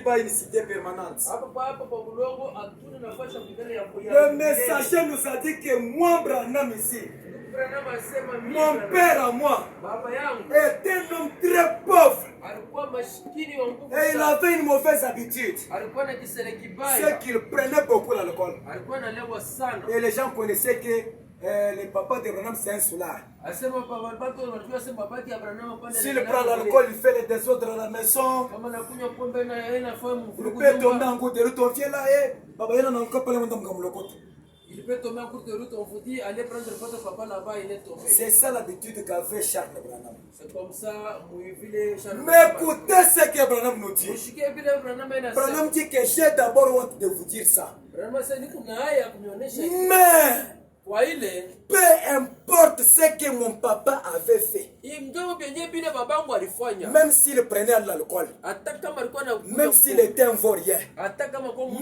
Pas une cité permanente. Le messager nous a dit que moi, Branham ici, mon père à moi, est un homme très pauvre. Et il avait une mauvaise habitude. C'est qu'il prenait beaucoup l'alcool. Et les gens connaissaient que le papa de Branham c'est un soulard. S'il prend l'alcool, il fait les désordres à la maison. Il peut tomber en cours de route, on vient là et il peut tomber en cours de route, on vous dit allez prendre votre papa là-bas, il est tombé. C'est ça l'habitude qu'avait Charles Branham. C'est comme ça, mais écoutez ce que Branham nous dit. Branham dit que j'ai d'abord honte de vous dire ça. Mais peu importe ce que mon papa avait fait, même s'il prenait l'alcool, même s'il était un vaurien,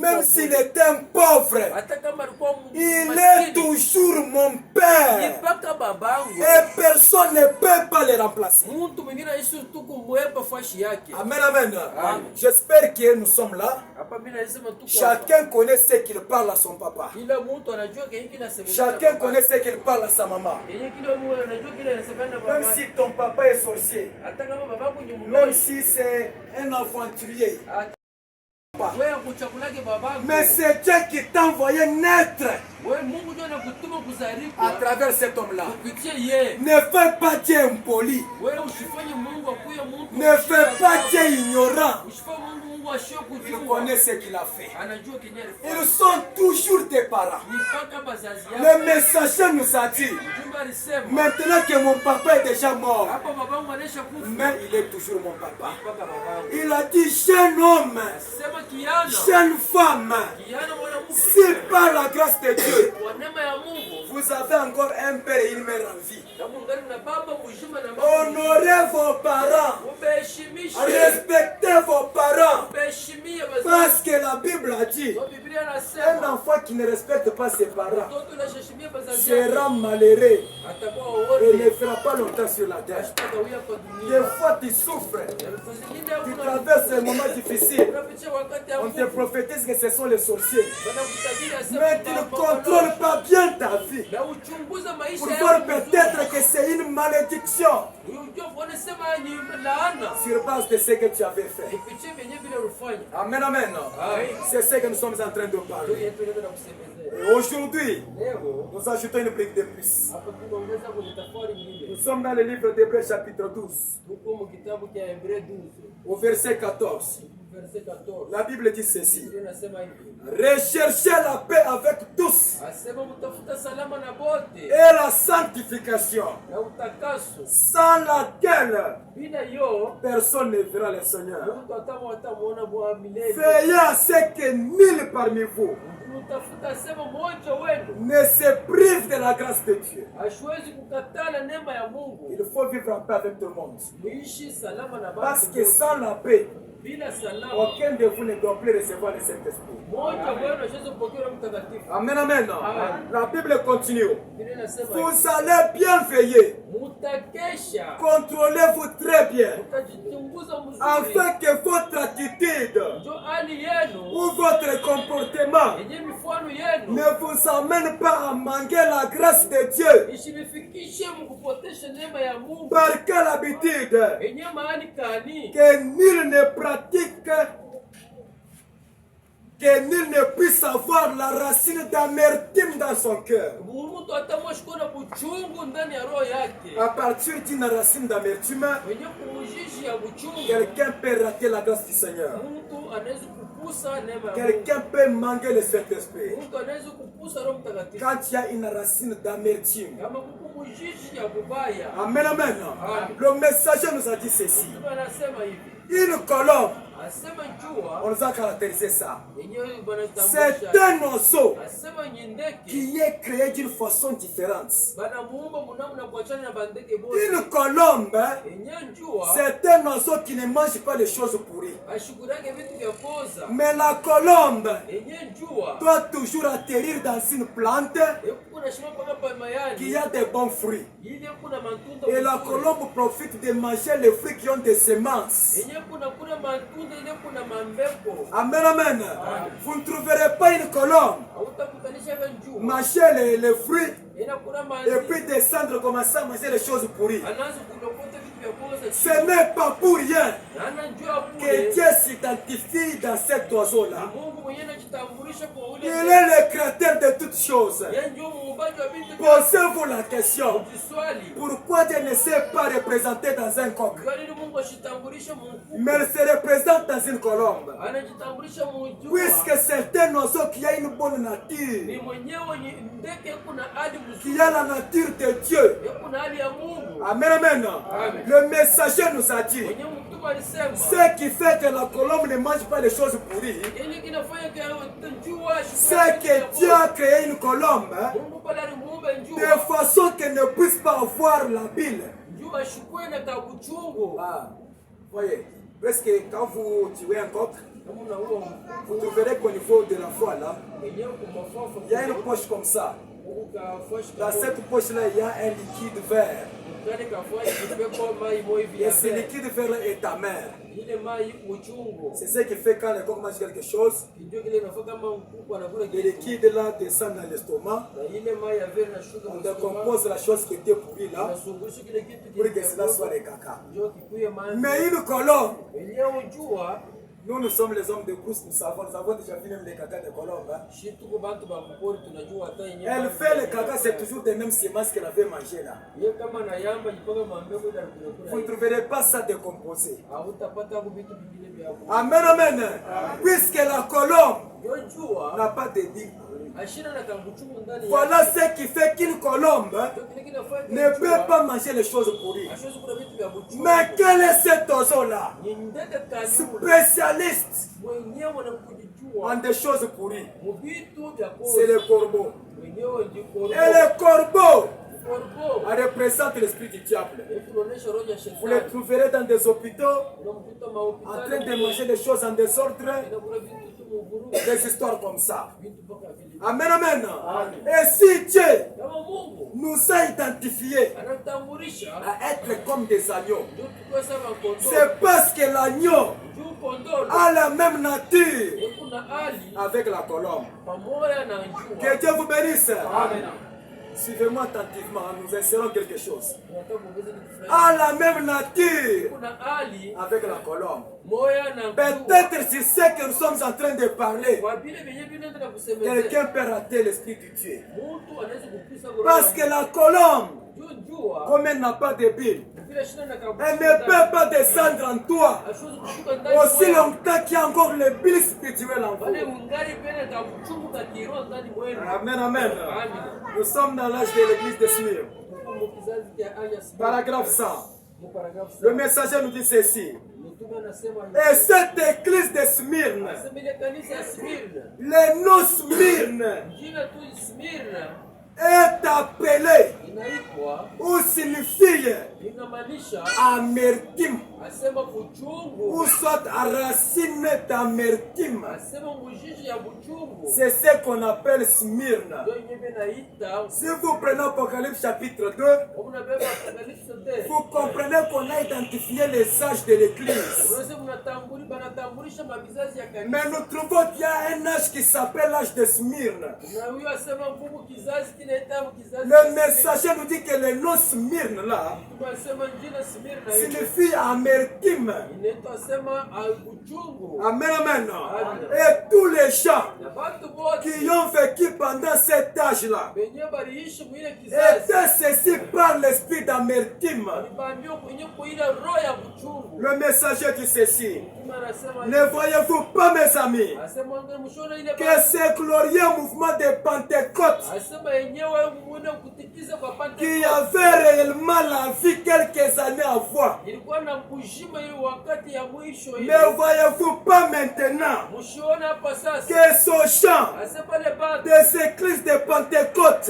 même s'il était un pauvre, il est toujours mon père. Et personne ne peut pas le remplacer. Amen, amen. J'espère que nous sommes là. Chacun connaît ce qu'il parle à son papa. Chacun connaît ce qu'il parle à sa maman. Même si ton papa est sorcier, même si c'est un aventurier, mais c'est Dieu qui t'a envoyé naître à travers cet homme-là. Ne fais pas Dieu impoli. Ne fais pas Dieu ignorant. Il connaît ce qu'il a fait. Ils sont toujours des parents. Le messager nous a dit, maintenant que mon papa est déjà mort, mais il est toujours mon papa. Il a dit, jeune homme, jeune femme, si par la grâce de Dieu, vous avez encore un père et une mère en vie, honorez vos parents, respectez vos parents, parce que la Bible a dit, un enfant qui ne respecte pas ses parents sera malheureux et ne fera pas longtemps sur la terre. Des fois tu souffres, tu traverses un moment difficile, on te prophétise que ce sont les sorciers, mais tu ne contrôles pas bien ta vie pour voir peut-être que c'est une malédiction sur base de ce que tu avais fait. Amen, amen. C'est ce que nous sommes en train de parler. Et aujourd'hui, nous ajoutons une brique de plus. Nous sommes dans le livre d'Hébreux chapitre 12. Au verset 14. La Bible dit ceci. Recherchez la paix avec tous et la sanctification, sans laquelle personne ne verra le Seigneur. Veillez à ce que nul parmi vous ne se prive de la grâce de Dieu. Il faut vivre en paix avec tout le monde. Parce que sans la paix, aucun de vous ne doit plus recevoir le Saint-Esprit. Amen, amen. La Bible continue. Vous allez bien veiller. Contrôlez-vous très bien. Afin que votre attitude ou votre comportement ne vous amène pas à manquer la grâce de Dieu. Par quelle habitude? Que nul ne pratique, que nul ne puisse avoir la racine d'amertume dans son cœur. À partir d'une racine d'amertume, quelqu'un peut rater la grâce du Seigneur. Quelqu'un peut manquer le Saint-Esprit. Quand il y a une racine d'amertume. Amen, amen. Le messager nous a dit ceci. Une colombe, on nous a caractérisé ça. C'est un oiseau qui est créé d'une façon différente. Une colombe, c'est un oiseau qui ne mange pas les choses pourries. Mais la colombe doit toujours atterrir dans une plante qui a des bons fruits. Et la colombe profite de manger les fruits qui ont des semences. Amen, amen. Vous ne trouverez pas une colombe mâcher les fruits et puis descendre, commencer à manger les choses pourries. Ce n'est pas pour rien que Dieu s'identifie dans cet oiseau-là. Il est le créateur de toutes choses. Posez-vous la question, pourquoi Dieu ne s'est pas représenté dans un coq, mais il se représente dans une colombe? Puisque c'est un oiseau qui a une bonne nature, qui a la nature de Dieu. Amen, amen. Le messager nous a dit, ce qui fait que la colombe ne mange pas les choses pourries, c'est que Dieu a créé une colombe de façon qu'elle ne puisse pas avoir la bile. Voyez, parce que quand vous tuez un coq, vous trouverez qu'au niveau de la foie là, il y a une poche comme ça. Dans cette poche-là, il y a un liquide vert. Et ce liquide vert est amer. C'est ce qui fait quand le coq mange quelque chose, le liquide là descend dans l'estomac. On décompose la chose qui était pourrie là pour que cela soit le caca. Mais une colombe, nous sommes les hommes de brousse, nous avons déjà vu même les caca de colombe. Elle fait le caca, c'est toujours des mêmes semences qu'elle avait mangées là. Vous ne trouverez pas ça décomposé. Amen, amen. Puisque la colombe n'a pas de digues. Voilà ce qui fait qu'une colombe ne peut pas manger les choses pourries. Mais quel est cet oiseau-là? Spécialiste en des choses pourries. C'est le corbeau. Et le corbeau représente l'esprit du diable. Vous le trouverez dans des hôpitaux en train de manger des choses en désordre, des histoires comme ça. Amen, amen. Et si Dieu nous a identifiés à être comme des agneaux, c'est parce que l'agneau a la même nature avec la colombe. Que Dieu vous bénisse. Amen. Suivez-moi attentivement, nous insérons quelque chose. A la même nature avec la colombe. Peut-être c'est ce que nous sommes en train de parler. Quelqu'un peut rater l'esprit du Dieu. Parce que la colombe, comme elle n'a pas de bile, elle ne peut pas descendre en toi aussi longtemps qu'il y a encore le billes spirituel en vous. Amen, amen. Nous sommes dans l'âge de l'église de Smyrne. Paragraphe 100. Le messager nous dit ceci. Et cette église de Smyrne, le nom Smyrne est appelé ou signifie amertume ou soit racine d'amertume. C'est ce qu'on appelle Smyrne. Si vous prenez Apocalypse chapitre 2, vous comprenez qu'on a identifié les sages de l'église. Mais nous trouvons qu'il y a un âge qui s'appelle l'âge de Smyrne. Le messager nous dit que le nom Smyrne là signifie amertume. Amen, amen. Et tous les gens qui ont vécu pendant cet âge-là étaient ceci par l'esprit d'amertume. Le messager dit ceci. Ne voyez-vous pas, mes amis, que ce glorieux mouvement de Pentecôte qui avait réellement la vie quelques années avant, ne voyez-vous pas maintenant que ce chant des églises de Pentecôte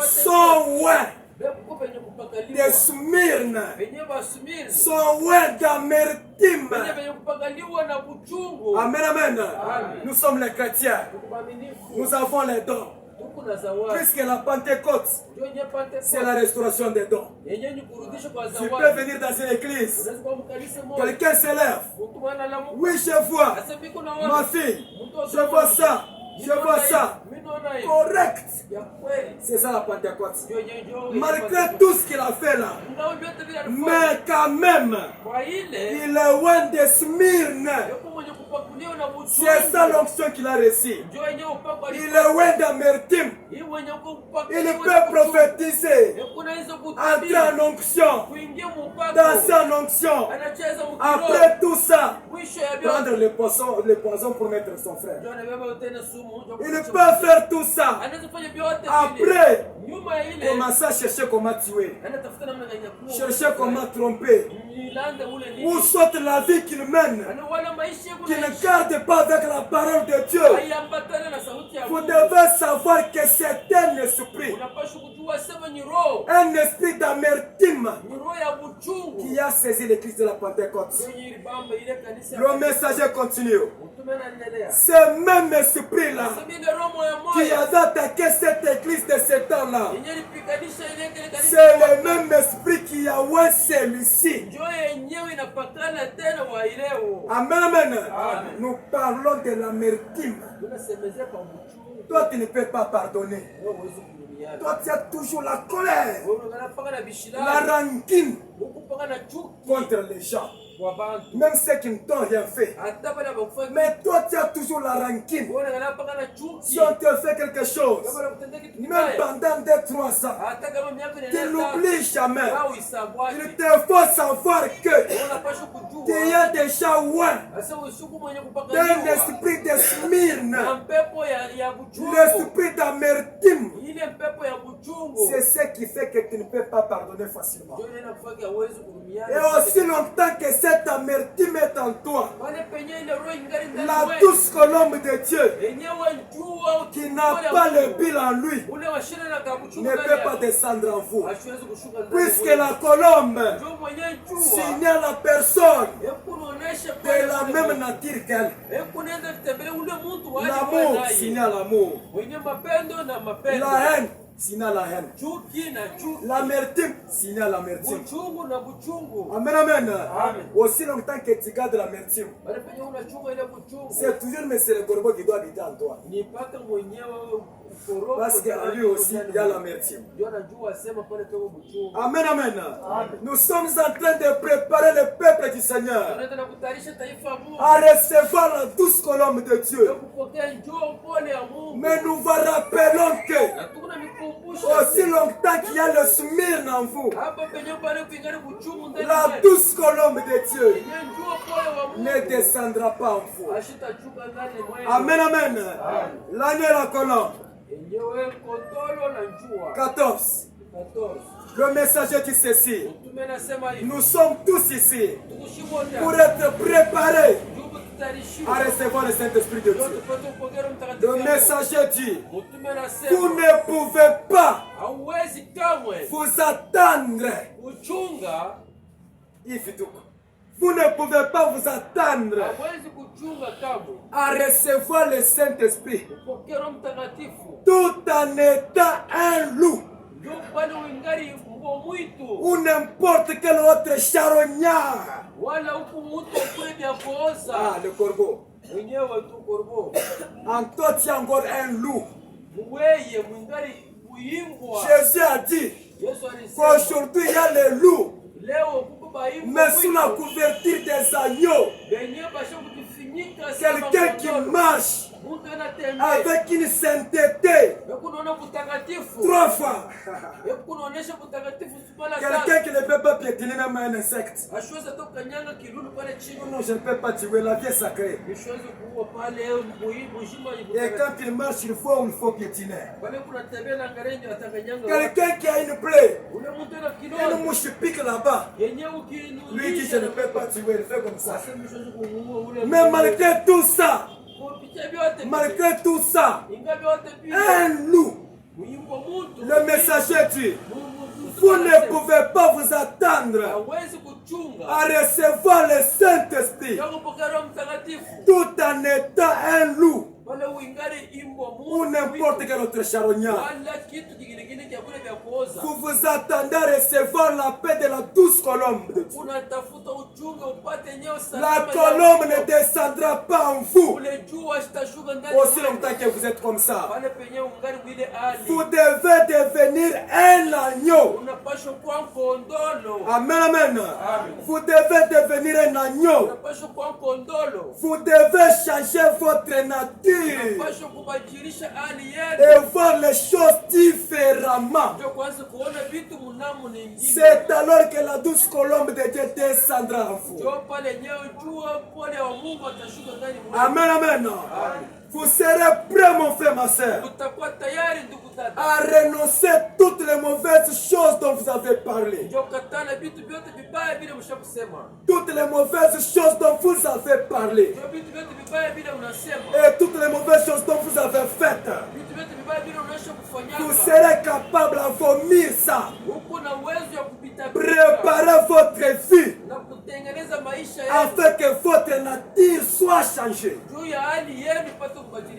sont loin de Smyrne, sont loin d'amertume. Amen, amen. Nous sommes les chrétiens. Nous avons les dons. Puisque la Pentecôte, c'est la restauration des dons. Tu peux venir dans une église. Quelqu'un s'élève. Oui, je vois. Ma fille, je vois ça. Je vois ça. Correct. C'est ça la Pentecôte. Malgré tout ce qu'il a fait là. Mais quand même, il est loin de Smyrne. C'est ça l'onction qu'il a reçue. Il est loin d'amertume. Il peut prophétiser. Entrer en onction. Danser en onction. Après tout ça, prendre le poison pour mettre son frère. Il peut faire tout ça. Après, commencer à chercher comment tuer. Chercher comment tromper. Ou soit la vie qu'il mène, qui ne garde pas avec la parole de Dieu. Vous devez savoir que c'est un esprit. Un esprit d'amertume qui a saisi l'église de la Pentecôte. Le messager continue. Ce même esprit-là qui avait attaqué cette église de ce temps-là, c'est le même esprit qui a oué celui-ci. Amen, amen. Nous parlons de l'amertume. Toi, tu ne peux pas pardonner. Toi, tu as toujours la colère, la rancune contre les gens. Même ceux qui ne t'ont rien fait. Mais toi, tu as toujours la rancune. Si on te fait quelque chose, même pendant 2-3 ans, tu n'oublies jamais. Il te faut savoir que tu as déjà loin d'un esprit de Smyrne, l'esprit d'amertume. C'est ce qui fait que tu ne peux pas pardonner facilement. Et aussi longtemps que cette amertume est en toi, la douce colombe de Dieu qui n'a pas le bilan en lui ne peut pas descendre en vous. Puisque la colombe signale la personne de la même nature qu'elle. L'amour signale l'amour. La haine signale la haine. L'amertume signale l'amertume. Amen, amen. Aussi longtemps que tu gardes l'amertume, c'est toujours M. le Corbeau qui doit habiter en toi. Parce qu'en lui aussi, il y a l'amertume. Amen, amen. Nous sommes en train de préparer le peuple du Seigneur à recevoir la douce colombe de Dieu. Mais nous vous rappelons que aussi longtemps qu'il y a le Smyrne en vous, la douce colombe de Dieu ne descendra pas en vous. Amen, amen. L'année la colombe. 14. Le messager dit ceci. Nous sommes tous ici pour être préparés à recevoir le Saint-Esprit de Dieu. Le messager dit, vous ne pouvez pas vous attendre. Vous ne pouvez pas vous attendre à recevoir le Saint-Esprit tout en étant un loup ou n'importe quel autre charognard. Ah, le corbeau. En toi, tu es encore un loup. Jésus a dit qu'aujourd'hui, il y a les loups. Mais sous la couverture des agneaux, quelqu'un qui marche avec une sainteté 3 fois. Quelqu'un qui ne peut pas piétiner même un insecte. Non, je ne peux pas tuer, la vie est sacrée. Et quand il marche, il faut piétiner. Quelqu'un qui a une plaie, une mouche pique là-bas. Lui dit je ne peux pas tuer, il fait comme ça. Mais malgré tout ça, un loup, le messager dit, vous ne pouvez pas vous attendre à recevoir le Saint-Esprit tout en étant un loup. ou n'importe quel autre charognard. Vous vous attendez à recevoir la paix de la douce colombe de Dieu. La colombe ne descendra pas en vous. Aussi longtemps que vous êtes comme ça. Vous devez devenir un agneau. Amen, amen. Vous devez devenir un agneau. Vous devez changer votre nature et voir les choses différemment. C'est alors que la douce colombe de Dieu descendra en vous. Amen, amen. Vous serez prêts, mon frère, ma soeur, à renoncer toutes les mauvaises choses dont vous avez parlé. Toutes les mauvaises choses dont vous avez parlé. Et toutes les mauvaises choses dont vous avez faites. Vous serez capable à vomir ça. Préparez votre vie afin que votre nature soit changée.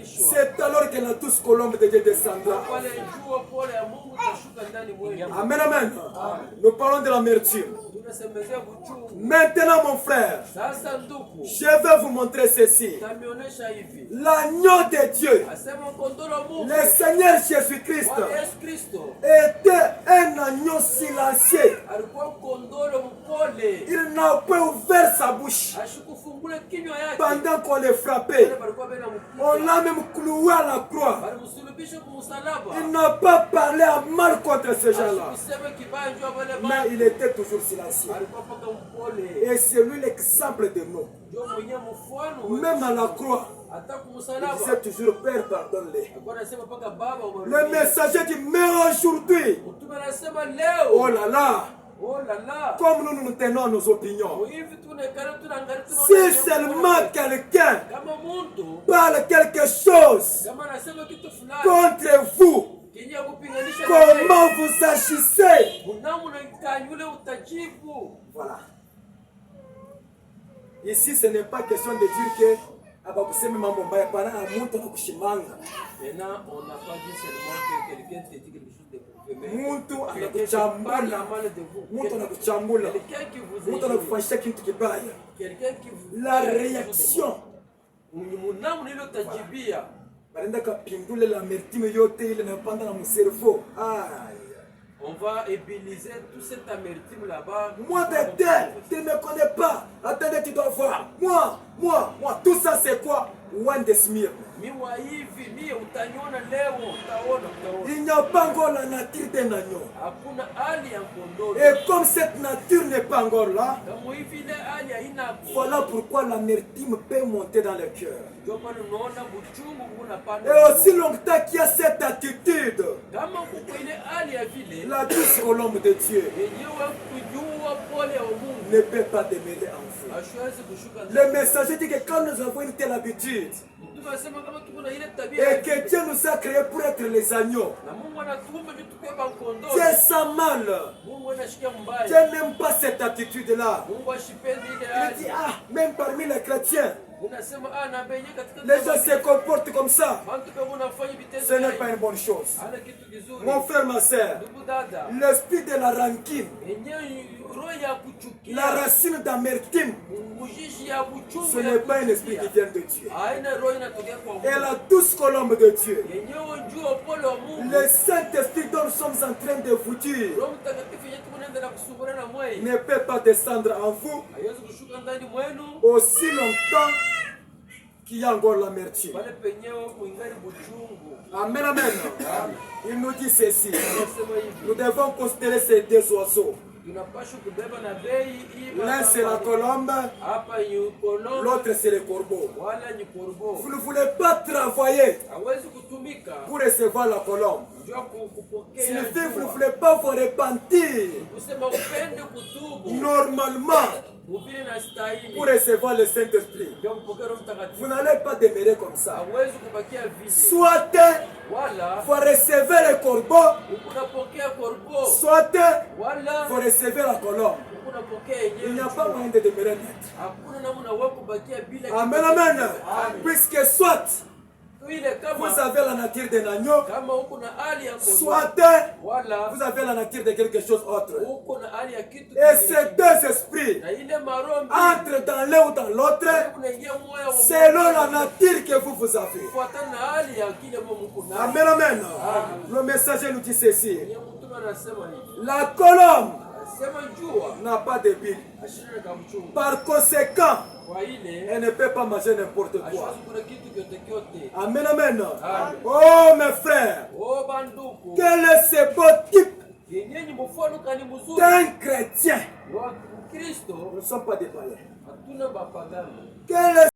C'est alors que la douce colombe de Dieu descendra. Amen, amen. Nous parlons de l'amertume. Maintenant, mon frère, je vais vous montrer ceci. L'agneau de Dieu, le Seigneur Jésus-Christ, était un agneau silencieux. Il n'a pas ouvert sa bouche pendant qu'on le frappait. On l'a même cloué à la croix. Il n'a pas parlé à mal contre ce gens-là. Mais il était toujours silencieux. Et c'est lui l'exemple de nous. Même à la croix, il disait toujours, Père, pardonne-les. Le messager dit, mais aujourd'hui, oh là là, comme nous tenons nos opinions, si seulement quelqu'un parle quelque chose contre vous, comment vous agissez? Voilà. Ici, ce n'est pas question de dire que maintenant, on n'a pas dit seulement que quelqu'un te dit quelque chose de la réaction. On va ébiliser toute cette amertume là-bas. Moi, tu ne me connais pas. Attendez, tu dois voir. Moi, tout ça c'est quoi? One de Smir. Il n'y a pas encore la nature d'un agneau. Et comme cette nature n'est pas encore là, voilà pourquoi l'amertume peut monter dans le cœur. Et aussi longtemps qu'il y a cette attitude, la douce colombe de Dieu ne peut pas demeurer en vous. Le messager dit que quand nous avons une telle habitude, et que Dieu nous a créés pour être les agneaux, Dieu sent mal. Dieu n'aime pas cette attitude-là. Il dit, même parmi les chrétiens, les gens se comportent comme ça. Ce n'est pas une bonne chose. Mon frère, ma soeur, l'esprit de la rancune, la racine d'amertume, ce n'est pas un esprit qui vient de Dieu. Et la douce colombe de Dieu, le Saint-Esprit dont nous sommes en train de vous dire, ne peut pas descendre en vous aussi longtemps qu'il y a encore l'amertume. Amen, amen. Il nous dit ceci. Nous devons considérer ces deux oiseaux. L'un c'est la colombe, l'autre c'est le corbeau. Vous ne voulez pas travailler pour recevoir la colombe. Signifie que vous ne voulez pas vous repentir normalement pour recevoir le Saint-Esprit. Vous n'allez pas demeurer comme ça. Soit vous recevez le corbeau, soit vous recevez la colombe. Il n'y a pas moyen de demeurer net. Amen, amen. Puisque soit vous avez la nature d'un agneau, soit vous avez la nature de quelque chose d'autre. Et ces deux esprits entrent dans l'un ou dans l'autre selon la nature que vous avez. Amen, amen. Le messager nous dit ceci. La colombe n'a pas de bile. Par conséquent, elle ne peut pas manger n'importe quoi. Amen, amen. Oh mes frères, quel est ce beau type d'un chrétien? Nous ne sommes pas des païens. Quel est